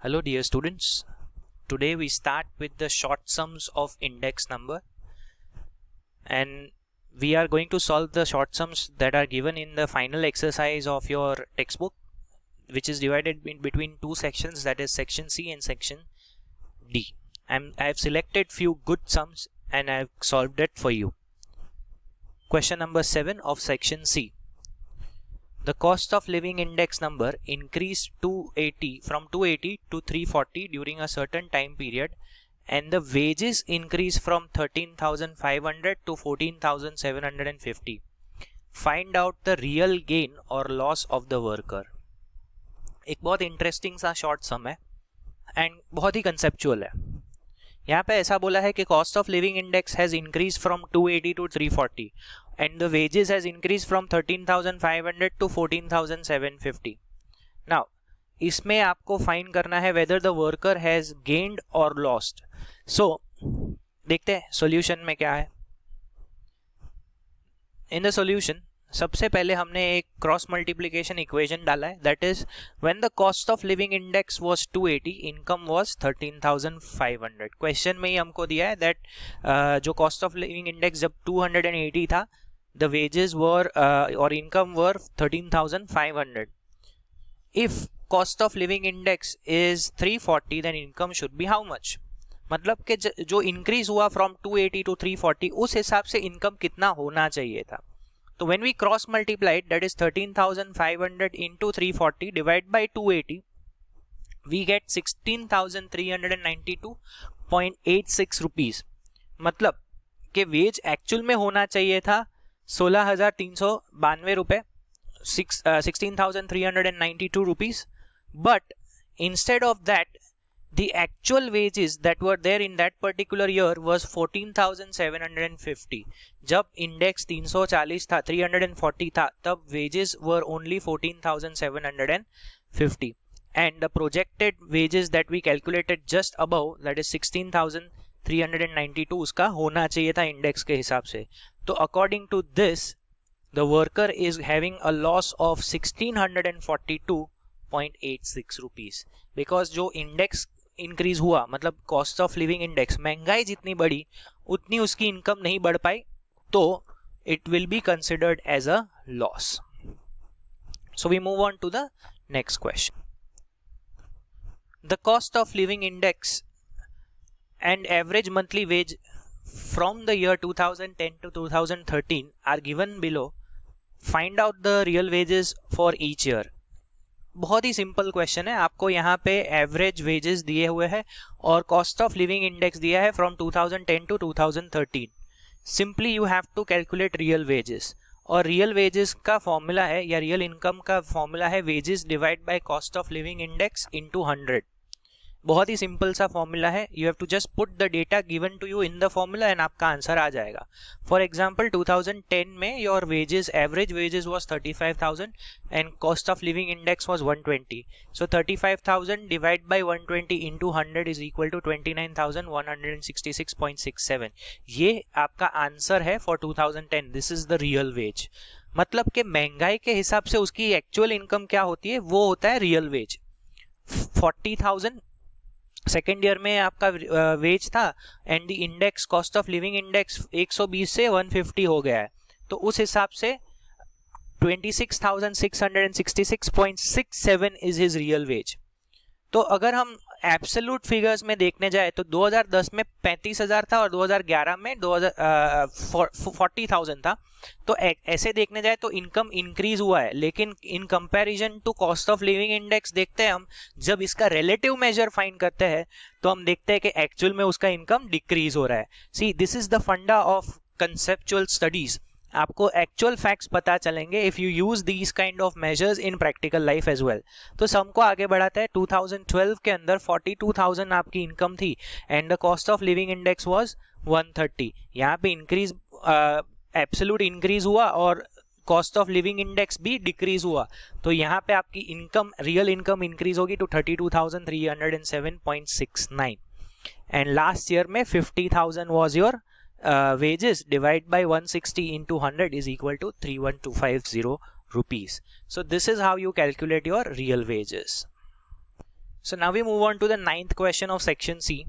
Hello dear students, today we start with the short sums of index number and we are going to solve the short sums that are given in the final exercise of your textbook, which is divided in between two sections, that is section C and section D. I have selected few good sums and I have solved it for you. Question number 7 of section C. The cost of living index number increased from 280 to 340 during a certain time period, and the wages increased from 13,500 to 14,750. Find out the real gain or loss of the worker. एक बहुत interesting सा short सम है and बहुत ही conceptual है. यहाँ पे ऐसा बोला है कि cost of living index has increase from 280 to 340 and the wages has increased from 13,500 to 14,750. Now, इसमें आपको फाइंड करना है whether the worker has gained or lost. So, देखते हैं सॉल्यूशन में क्या है. In the solution, सबसे पहले हमने एक क्रॉस मल्टीप्लिकेशन इक्वेशन डाला है, that is when the cost of living index was 280, income was 13,500. Question में ही हमको दिया है that जो cost of living index जब 280 था, the wages were or income were 13,500. If cost of living index is 340, then income should be how much? मतलब कि जो increase हुआ from 280 to 340, उस हिसाब से income कितना होना चाहिए था. तो when we cross multiplied, that is 13,500 into 340 divided by 280, we get 16,392.86 rupees. मतलब कि वेज एक्चुअल में होना चाहिए था 16,392 रुपए, 16,392 rupees, but instead of that the actual wages that were there in that particular year was 14,750. जब इंडेक्स 340 था, 340 था, तब wages were only 14,750 and the projected wages that we calculated just above, that is 16,392, उसका होना चाहिए था index के हिसाब से. तो according to this, the worker is having a loss of 1,642.86 rupees because जो इंडेक्स इंक्रीज हुआ, मतलब कॉस्ट ऑफ लिविंग इंडेक्स, महंगाई जितनी बढ़ी उतनी उसकी इनकम नहीं बढ़ पाई, तो it will be considered as a loss. So we move on to the next question. The cost of living index and average monthly wage from the year 2010 to 2013 are given below. Find out the real wages for each year. बहुत ही simple question है. आपको यहाँ पे average wages दिए हुए हैं और कॉस्ट ऑफ लिविंग इंडेक्स दिया है from 2010 to 2013. Simply you have to calculate real wages, और रियल वेजेस का फॉर्मूला है या रियल इनकम का फॉर्मूला है wages divide by cost of living index into 100. बहुत ही सिंपल सा फॉर्मूला है. You have to just put the data given to you in the formula and आपका आंसर आ जाएगा. फॉर एग्जांपल 2010 में your wages, average wages was 35,000 and cost of living index was 120. So 35,000 divide by 120 into 100 is equal to 29,166.67. ये आपका answer है for 2010. This is the real wage. मतलब कि महंगाई के हिसाब से उसकी एक्चुअल इनकम क्या होती है, वो होता है रियल वेज. 40,000 सेकेंड ईयर में आपका वेज था and the index, cost of living index 120 से 150 हो गया है, तो उस हिसाब से 26,666.67 इज हिज रियल वेज. तो अगर हम एब्सोल्यूट फिगर्स में देखने जाए तो 2010 में 35,000 था और 2011 में 40,000 था. तो ऐसे देखने जाए तो इनकम इंक्रीज हुआ है, लेकिन in comparison to cost of living index देखते हैं हम, जब इसका रिलेटिव मेजर फाइंड करते हैं तो हम देखते हैं कि एक्चुअल में उसका इनकम डिक्रीज हो रहा है. See, this is the funda of conceptual studies. आपको एक्चुअल फैक्ट्स पता चलेंगे if you use these kind of measures in practical life as well. तो सम को आगे बढ़ाता है. 2012 के अंदर 42,000 आपकी इनकम थी and the cost of living index was 130. यहाँ पे इंक्रीज, एब्सोल्यूट इंक्रीज हुआ और कॉस्ट ऑफ लिविंग इंडेक्स भी डिक्रीज हुआ, तो यहाँ पे आपकी इनकम, रियल इनकम इंक्रीज होगी टू 32,307.69 एंड लास्ट ईयर में 50,000 was your wages. Divide by 160 into 100 is equal to 31250 rupees. So this is how you calculate your real wages. So now we move on to the 9th question of section C.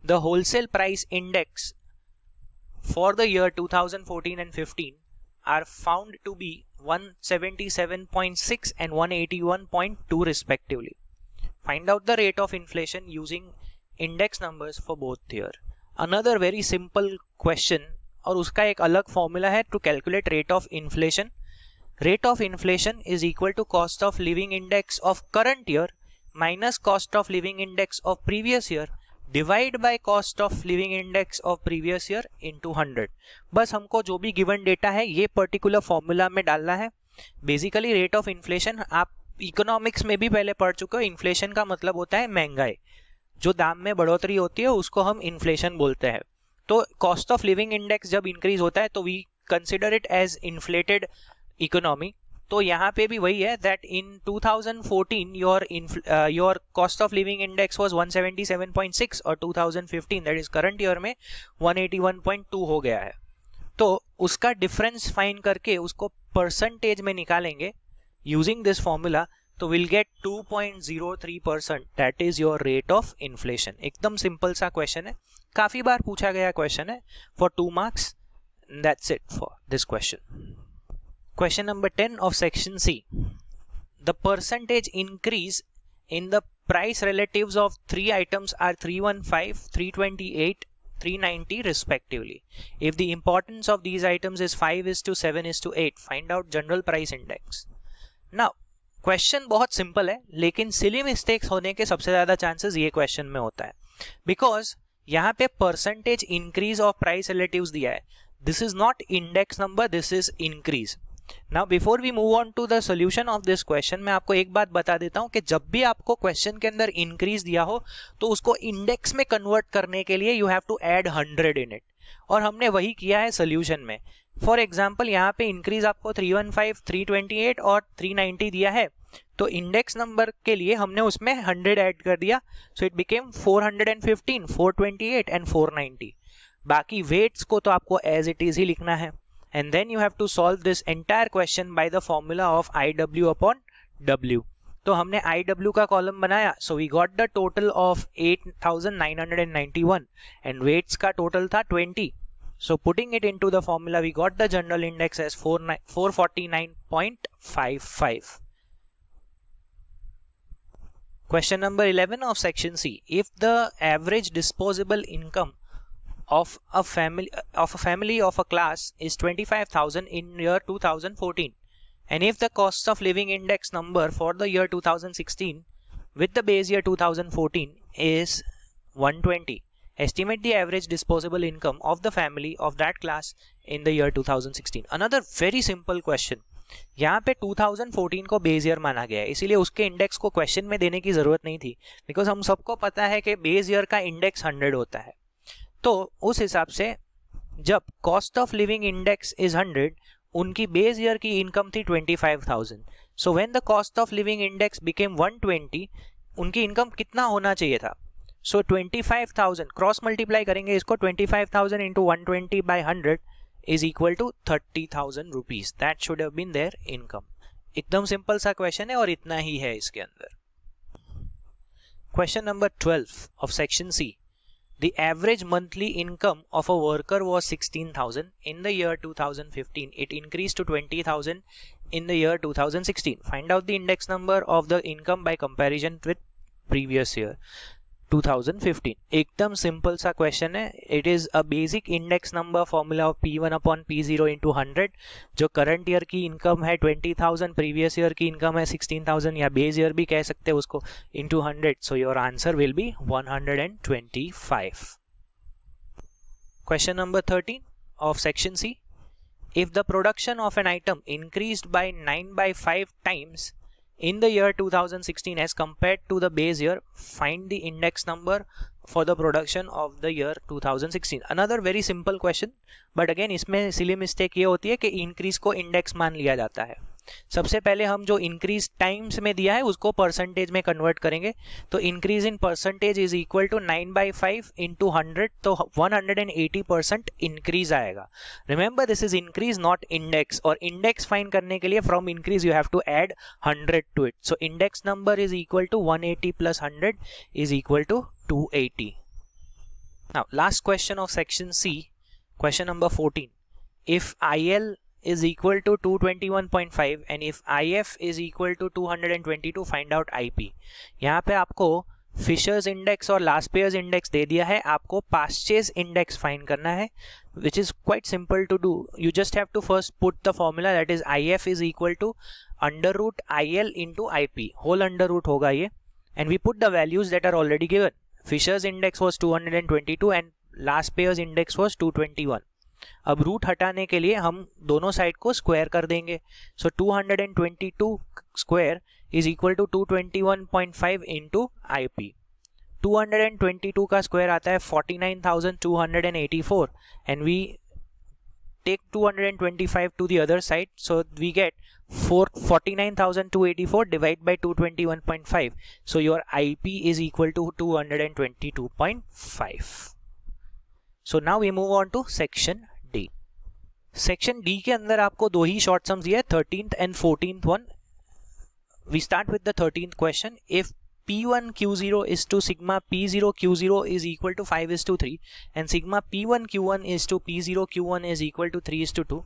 The wholesale price index for the year 2014 and 15 are found to be 177.6 and 181.2 respectively. Find out the rate of inflation using index numbers for both year. Another very simple question, और उसका एक अलग formula है to calculate rate of inflation. Rate of inflation is equal to cost of living index of current year minus cost of living index of previous year divide by cost of living index of previous year into 100. बस हमको जो भी given data है ये particular formula में डालना है. Basically rate of inflation आप इकोनॉमिक्स में भी पहले पढ़ चुके हो. इन्फ्लेशन का मतलब होता है महंगाई, जो दाम में बढ़ोतरी होती है उसको हम इन्फ्लेशन बोलते हैं. तो कॉस्ट ऑफ लिविंग इंडेक्स जब इंक्रीज होता है तो we consider it as inflated economy. तो यहाँ पे भी वही है that in 2014 your cost of living index was 177.6 और 2015 दैट इज करंट ईयर में 181.2 हो गया है. तो उसका डिफरेंस फाइंड करके उसको परसेंटेज में निकालेंगे यूजिंग दिस फॉर्मूला, तो will get 2.03%. That is your rate of inflation. एकदम सिंपल सा क्वेश्चन है, काफी बार पूछा गया क्वेश्चन है, for 2 marks. That's it for this question. Question number 10 of section C. The percentage increase in the price relatives of 3 items are 315, 328, 390 respectively. If the importance of these items is 5:7:8, find out general price index. Now, question बहुत simple है, लेकिन silly mistakes होने के सबसे ज्यादा chances ये question में होता है, बिकॉज यहाँ पे percentage increase of price relatives दिया है. This is not index number, this is increase. Now before we move on to the solution of this question, मैं आपको एक बात बता देता हूं कि जब भी आपको क्वेश्चन के अंदर इंक्रीज दिया हो तो उसको इंडेक्स में कन्वर्ट करने के लिए you have to add 100 in it, और हमने वही किया है सोल्यूशन में. फॉर एग्जांपल यहाँ पे इंक्रीज आपको 315, 328 और 390 दिया है, तो इंडेक्स नंबर के लिए हमने उसमें 100 ऐड कर दिया. So it became 415, 428 and 490. बाकी वेट्स को तो आपको एज इट इज ही लिखना है. And then you have to solve this entire question by the formula of IW upon W. तो हमने IW का कॉलम बनाया, so we got the total of 8,991 and weights का टोटल था 20. So putting it into the formula, we got the general index as 449.55. Question number 11 of section C. If the average disposable income of a family of a class is 25,000 in year 2014, and if the cost of living index number for the year 2016 with the base year 2014 is 120, estimate the average disposable income of the family of that class in the year 2016. Another very simple question. यहाँ पे 2014 को base year माना गया है, इसीलिए उसके index को question में देने की जरूरत नहीं थी, बिकॉज हम सबको पता है कि बेस ईयर का इंडेक्स 100 होता है. तो उस हिसाब से जब cost of living index is 100, उनकी बेस ईयर की इनकम थी 25,000. So when the cost of living index became 120, उनकी इनकम कितना होना चाहिए था? सो 25,000 क्रॉस मल्टीप्लाई करेंगे इसको, 25,000 into 120 by 100 is equal to 30,000 rupees. That should have been their income. एकदम सिंपल सा क्वेश्चन है और इतना ही है इसके अंदर. Question number 12 of section C. The average monthly income of a worker was 16,000 in the year 2015. It increased to 20,000 in the year 2016. Find out the index number of the income by comparison with previous year 2015. एकदम simple सा question है. It is a basic index number formula of P1 upon P0 into 100. जो current year की income है 20,000, previous year की income है 16,000, या base year भी कह सकते हैं उसको, into 100. So your answer will be 125. Question number 13 of section C. If the production of an item increased by 9/5 times in the year 2016 as compared to the base year, find the index number for the production of the year 2016. Another very simple question, but again इसमें silly mistake ये होती है कि increase को index मान लिया जाता है. सबसे पहले हम जो इंक्रीज टाइम्स में दिया है उसको परसेंटेज में कन्वर्ट करेंगे, तो increase in percentage is equal to 9/5 into 100, तो 180% इंक्रीज आएगा। Remember this is increase not index, और इंडेक्स फाइंड करने के लिए from increase you have to add 100 to इट, so index number is equal to 180 plus 100 is equal to 280। Now last question of section C, question number 14, if IL is equal to 221.5 and if IF is equal to 222, find out IP। यहाँ पे आपको fishers index और last pairs index दे दिया है, आपको Paasche's index find करना है, which is quite simple to do. You just have to first put the formula, that is IF is equal to under root IL into IP, whole under root होगा ये, and we put the values that are already given. Fisher's index was 222 and last payer's index was 221. अब root हटाने के लिए हम दोनों side को square कर देंगे, so 222 square is equal to 221.5 into IP। 222 का स्क्वायर आता है 49,284 and we take 225 to the other side, so we get 49,284 divide by 221.5, so your IP is equal to 222.5। So now we move on to section D. Section D के अंदर आपको दो ही short sums दिए, 13th and 14th one. We start with the 13th question, if P1 Q0 is to sigma P0 Q0 is equal to 5:3 and sigma P1 Q1 is to P0 Q1 is equal to 3:2,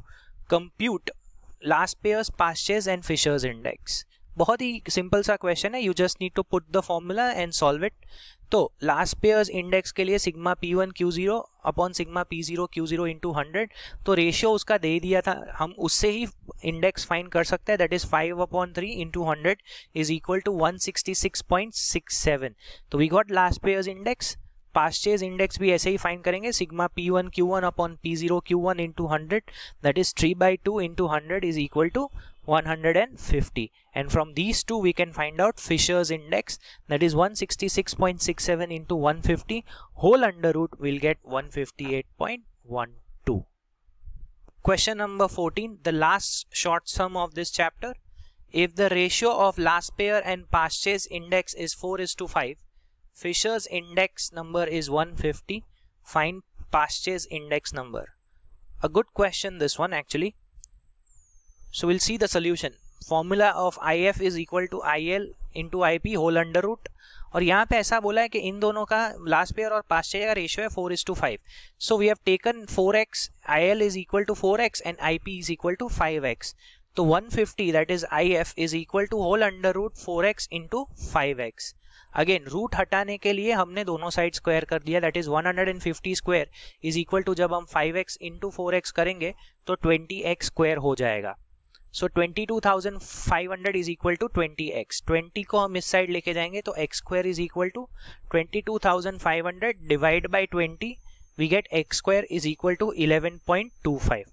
compute last pairs purchase and Fisher's index। बहुत ही simple सा question है, you just need to put the formula and solve it. तो Laspeyres index के लिए sigma P1 Q0 upon sigma P0 Q0 into 100, तो ratio उसका दे दिया था, हम उससे ही इंडेक्स फाइंड कर सकते हैं, that is 5/3 into 100 is equal to 166.67। तो we got Laspeyres index. Paasche's index भी ऐसे ही फाइंड करेंगे, sigma P1 Q1 upon P0 Q1 into 100, that is 3/2 into 100 is equal to 150, and from these two we can find out Fisher's index, that is 166.67 into 150, whole under root will get 158.12. Question number 14, the last short sum of this chapter, if the ratio of last pair and purchase index is 4:5, Fisher's index number is 150, find purchase index number। A good question this one actually। So we'll see the solution. Formula of IF is equal to IL into IP whole under root, और यहाँ पे ऐसा बोला है कि इन दोनों का last pair और पास्ट पेयर का रेशियो है 4:5। So we have taken 4x, IL is equal to 4x and IP is equal to 5x. तो 150 that is IF is equal to whole under root 4x into 5x। Again root हटाने के लिए हमने दोनों side square कर दिया, that is 150 square is equal to, जब हम 5x इंटू 4x करेंगे तो 20x स्क्वायर हो जाएगा। सो 22,500 इज इक्वल टू 20x, 20 को हम इस साइड लेके जाएंगे तो x square is equal to 22,500 divide by 20, we get x square is equal to 11.25।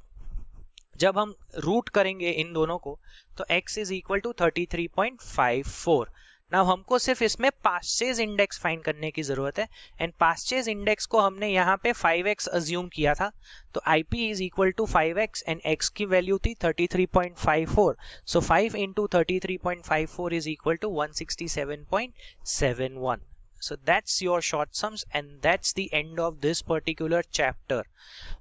जब हम रूट करेंगे इन दोनों को तो x is equal to 33.54। Now हमको सिर्फ इसमें पास्चेज इंडेक्स फाइंड करने की जरूरत है, एंड पास्चेज इंडेक्स को हमने यहाँ पे 5x अज्यूम किया था, तो IP is equal to 5x and x की वैल्यू थी 33.54, so 5 into 33.54 is equal to 167.71। So that's your short sums and that's the end of this particular chapter।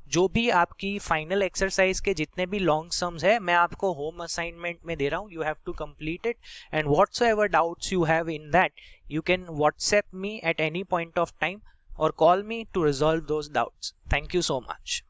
जो भी आपकी फाइनल एक्सरसाइज के जितने भी लॉन्ग सम्स है मैं आपको होम असाइनमेंट में दे रहा हूँ, you have to complete it and whatsoever doubts you have in that you can WhatsApp me at any point of time or call me to resolve those doubts। Thank you so much।